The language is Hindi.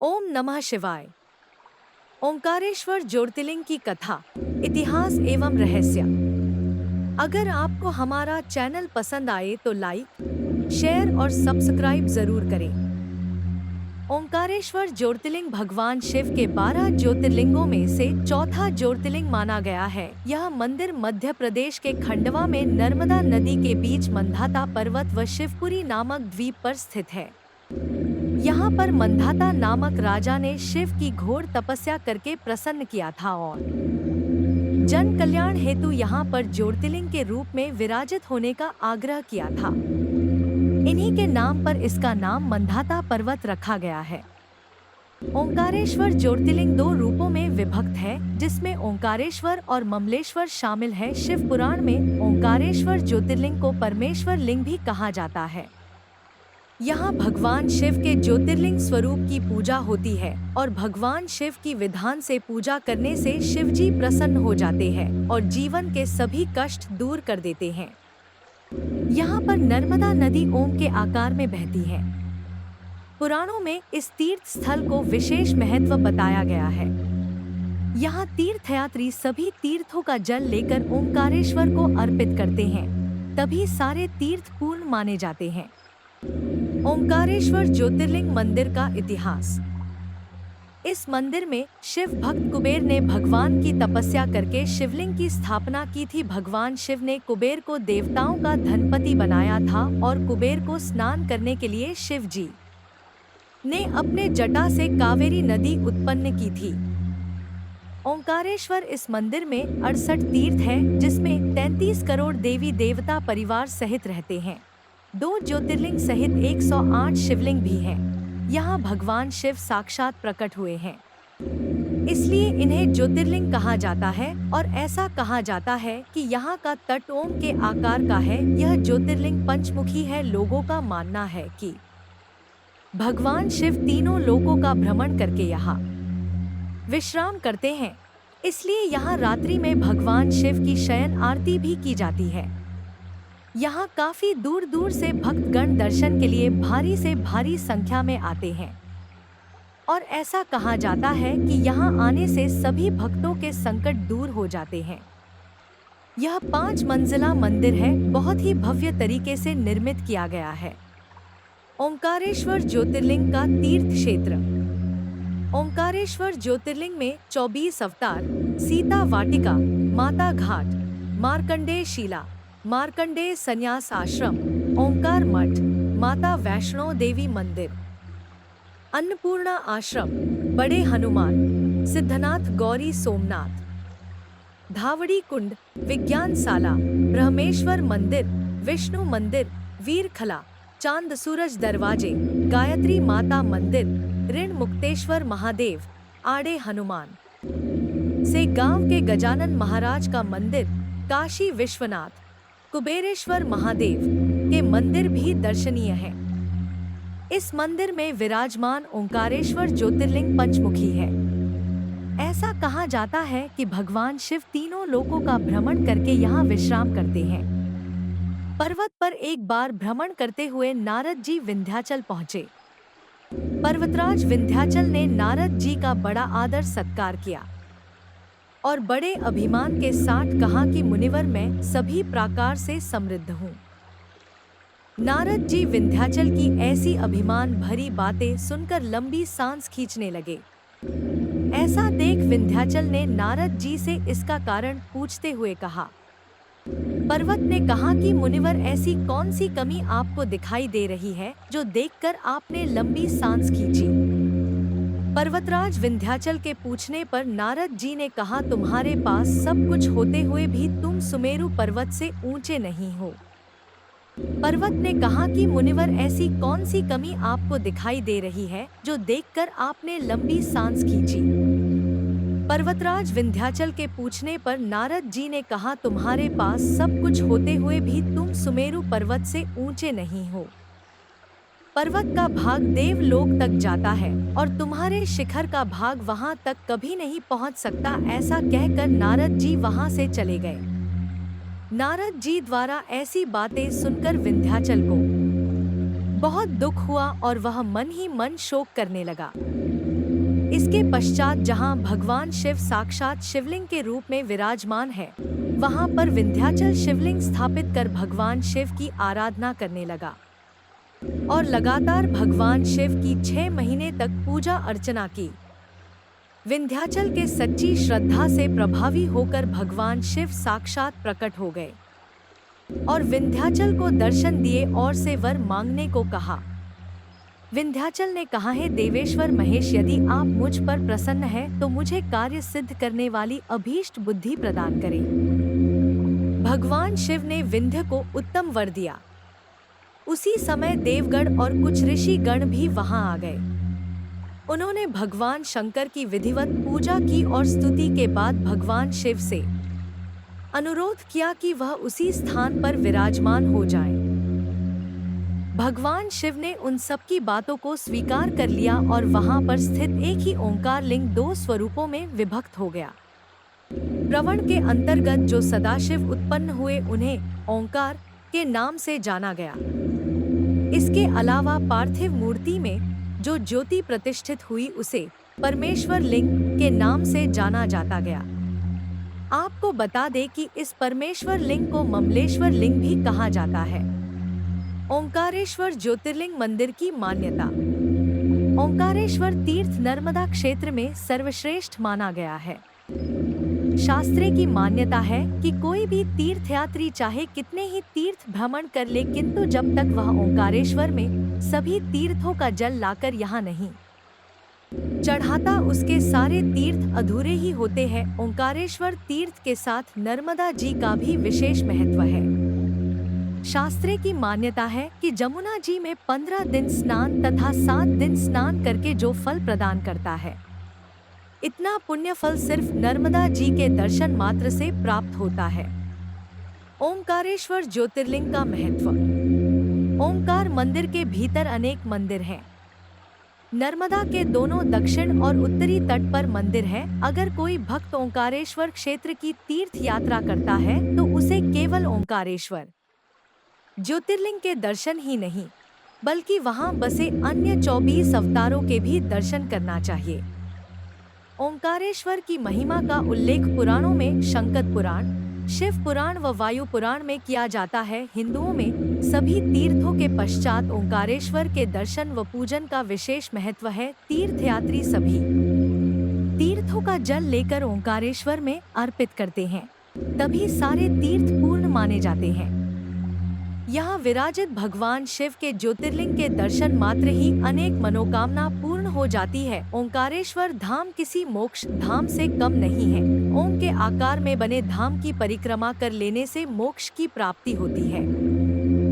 ओम नमः शिवाय। ओंकारेश्वर ज्योतिर्लिंग की कथा, इतिहास एवं रहस्य। अगर आपको हमारा चैनल पसंद आए तो लाइक, शेयर और सब्सक्राइब जरूर करें। ओंकारेश्वर ज्योतिर्लिंग भगवान शिव के 12 ज्योतिर्लिंगों में से चौथा ज्योतिर्लिंग माना गया है। यह मंदिर मध्य प्रदेश के खंडवा में नर्मदा नदी के बीच मंधाता पर्वत व शिवपुरी नामक द्वीप पर स्थित है। यहाँ पर मंधाता नामक राजा ने शिव की घोर तपस्या करके प्रसन्न किया था और जन कल्याण हेतु यहाँ पर ज्योतिर्लिंग के रूप में विराजित होने का आग्रह किया था। इन्हीं के नाम पर इसका नाम मंधाता पर्वत रखा गया है। ओंकारेश्वर ज्योतिर्लिंग दो रूपों में विभक्त है, जिसमें ओंकारेश्वर और ममलेश्वर शामिल है। शिव पुराण में ओंकारेश्वर ज्योतिर्लिंग को परमेश्वर लिंग भी कहा जाता है। यहाँ भगवान शिव के ज्योतिर्लिंग स्वरूप की पूजा होती है और भगवान शिव की विधान से पूजा करने से शिवजी प्रसन्न हो जाते हैं और जीवन के सभी कष्ट दूर कर देते हैं। यहाँ पर नर्मदा नदी ओम के आकार में बहती है। पुराणों में इस तीर्थ स्थल को विशेष महत्व बताया गया है। यहाँ तीर्थयात्री सभी तीर्थों का जल लेकर ओंकारेश्वर को अर्पित करते हैं, तभी सारे तीर्थ पूर्ण माने जाते हैं। ओंकारेश्वर ज्योतिर्लिंग मंदिर का इतिहास। इस मंदिर में शिव भक्त कुबेर ने भगवान की तपस्या करके शिवलिंग की स्थापना की थी। भगवान शिव ने कुबेर को देवताओं का धनपति बनाया था और कुबेर को स्नान करने के लिए शिव जी ने अपने जटा से कावेरी नदी उत्पन्न की थी। ओंकारेश्वर इस मंदिर में 68 तीर्थ है, जिसमें 33 करोड़ देवी देवता परिवार सहित रहते हैं। 2 ज्योतिर्लिंग सहित 108 शिवलिंग भी हैं। यहाँ भगवान शिव साक्षात प्रकट हुए हैं, इसलिए इन्हें ज्योतिर्लिंग कहा जाता है। और ऐसा कहा जाता है कि यहाँ का तट ओम के आकार का है। यह ज्योतिर्लिंग पंचमुखी है। लोगों का मानना है कि भगवान शिव तीनों लोकों का भ्रमण करके यहाँ विश्राम करते हैं, इसलिए यहाँ रात्रि में भगवान शिव की शयन आरती भी की जाती है। यहाँ काफी दूर दूर से भक्तगण दर्शन के लिए भारी से भारी संख्या में आते हैं और ऐसा कहा जाता है कि यहाँ आने से सभी भक्तों के संकट दूर हो जाते हैं। यह 5 मंजिला मंदिर है, बहुत ही भव्य तरीके से निर्मित किया गया है। ओंकारेश्वर ज्योतिर्लिंग का तीर्थ क्षेत्र। ओंकारेश्वर ज्योतिर्लिंग में 24 अवतार, सीता वाटिका, माता घाट, मार्कंडेय शिला, मार्कंडेय संन्यास आश्रम, ओंकार मठ, माता वैष्णो देवी मंदिर, अन्नपूर्णा आश्रम, बड़े हनुमान, सिद्धनाथ गौरी सोमनाथ, धावड़ी कुंड, विज्ञानशाला, ब्रह्मेश्वर मंदिर, विष्णु मंदिर, वीरखला, चांद सूरज दरवाजे, गायत्री माता मंदिर, ऋण मुक्तेश्वर महादेव, आड़े हनुमान से गांव के गजानन महाराज का मंदिर, काशी विश्वनाथ, कुबेरेश्वर महादेव के मंदिर भी दर्शनीय हैं। इस मंदिर में विराजमान ओंकारेश्वर ज्योतिर्लिंग पंचमुखी है। ऐसा कहा जाता है कि भगवान शिव तीनों लोकों का भ्रमण करके यहाँ विश्राम करते हैं। पर्वत पर एक बार भ्रमण करते हुए नारद जी विंध्याचल पहुँचे। पर्वतराज विंध्याचल ने नारद जी का बड़ा आदर सत्कार किया और बड़े अभिमान के साथ कहा कि मुनिवर मैं सभी प्रकार से समृद्ध हूँ। नारद जी विंध्याचल की ऐसी अभिमान भरी बातें सुनकर लंबी सांस खींचने लगे। ऐसा देख विंध्याचल ने नारद जी से इसका कारण पूछते हुए कहा। पर्वत ने कहा कि मुनिवर ऐसी कौन सी कमी आपको दिखाई दे रही है जो देखकर आपने लंबी सांस खींची। पर्वतराज विंध्याचल के पूछने पर नारद जी ने कहा, तुम्हारे पास सब कुछ होते हुए भी तुम सुमेरु पर्वत से ऊंचे नहीं हो। पर्वत ने कहा कि मुनिवर ऐसी कौन सी कमी आपको दिखाई दे रही है जो देखकर आपने लंबी सांस खींची। पर्वतराज विंध्याचल के पूछने पर नारद जी ने कहा, तुम्हारे पास सब कुछ होते हुए भी तुम सुमेरु पर्वत से ऊंचे नहीं हो। पर्वत का भाग देवलोक तक जाता है और तुम्हारे शिखर का भाग वहां तक कभी नहीं पहुंच सकता। ऐसा कहकर नारद जी वहां से चले गए। नारद जी द्वारा ऐसी बातें सुनकर विंध्याचल को बहुत दुख हुआ और वह मन ही मन शोक करने लगा। इसके पश्चात जहां भगवान शिव साक्षात शिवलिंग के रूप में विराजमान है, वहां पर विंध्याचल शिवलिंग स्थापित कर भगवान शिव की आराधना करने लगा और लगातार भगवान शिव की 6 महीने तक पूजा अर्चना की। विंध्याचल के सच्ची श्रद्धा से प्रभावी होकर भगवान शिव साक्षात प्रकट हो गए और विंध्याचल को दर्शन दिए और से वर मांगने को कहा। विंध्याचल ने कहा है, देवेश्वर महेश, यदि आप मुझ पर प्रसन्न हैं तो मुझे कार्य सिद्ध करने वाली अभीष्ट बुद्धि प्रदान करें। भगवान शिव ने विंध्य को उत्तम वर दिया। उसी समय देवगण और कुछ ऋषि गण भी वहां आ गए। उन्होंने भगवान शंकर की विधिवत पूजा की और स्तुति के बाद भगवान शिव से अनुरोध किया कि वह उसी स्थान पर विराजमान हो जाएं। भगवान शिव ने उन सब की बातों को स्वीकार कर लिया और वहां पर स्थित एक ही ओंकार लिंग 2 स्वरूपों में विभक्त हो गया। प्रवण के अंतर्गत जो सदाशिव उत्पन्न हुए उन्हें ओंकार के नाम से जाना गया। इसके अलावा पार्थिव मूर्ति में जो ज्योति प्रतिष्ठित हुई उसे परमेश्वर लिंग के नाम से जाना जाता गया। आपको बता दें कि इस परमेश्वर लिंग को ममलेश्वर लिंग भी कहा जाता है। ओंकारेश्वर ज्योतिर्लिंग मंदिर की मान्यता। ओंकारेश्वर तीर्थ नर्मदा क्षेत्र में सर्वश्रेष्ठ माना गया है। शास्त्रे की मान्यता है कि कोई भी तीर्थयात्री चाहे कितने ही तीर्थ भ्रमण कर ले, किंतु जब तक वह ओंकारेश्वर में सभी तीर्थों का जल लाकर यहाँ नहीं चढ़ाता, उसके सारे तीर्थ अधूरे ही होते हैं। ओंकारेश्वर तीर्थ के साथ नर्मदा जी का भी विशेष महत्व है। शास्त्रे की मान्यता है कि जमुना जी में 15 दिन स्नान तथा 7 दिन स्नान करके जो फल प्रदान करता है, इतना पुण्य फल सिर्फ नर्मदा जी के दर्शन मात्र से प्राप्त होता है। ओंकारेश्वर ज्योतिर्लिंग का महत्व। ओंकार मंदिर के भीतर अनेक मंदिर हैं। नर्मदा के दोनों दक्षिण और उत्तरी तट पर मंदिर है। अगर कोई भक्त ओंकारेश्वर क्षेत्र की तीर्थ यात्रा करता है तो उसे केवल ओंकारेश्वर ज्योतिर्लिंग के दर्शन ही नहीं, बल्कि वहां बसे अन्य 24 अवतारों के भी दर्शन करना चाहिए। ओंकारेश्वर की महिमा का उल्लेख पुराणों में शंकर पुराण, शिव पुराण व वायु पुराण में किया जाता है। हिंदुओं में सभी तीर्थों के पश्चात ओंकारेश्वर के दर्शन व पूजन का विशेष महत्व है। तीर्थयात्री सभी तीर्थों का जल लेकर ओंकारेश्वर में अर्पित करते हैं, तभी सारे तीर्थ पूर्ण माने जाते हैं। यहाँ विराजित भगवान शिव के ज्योतिर्लिंग के दर्शन मात्र ही अनेक मनोकामना पूर्ण हो जाती है। ओंकारेश्वर धाम किसी मोक्ष धाम से कम नहीं है। ओम के आकार में बने धाम की परिक्रमा कर लेने से मोक्ष की प्राप्ति होती है।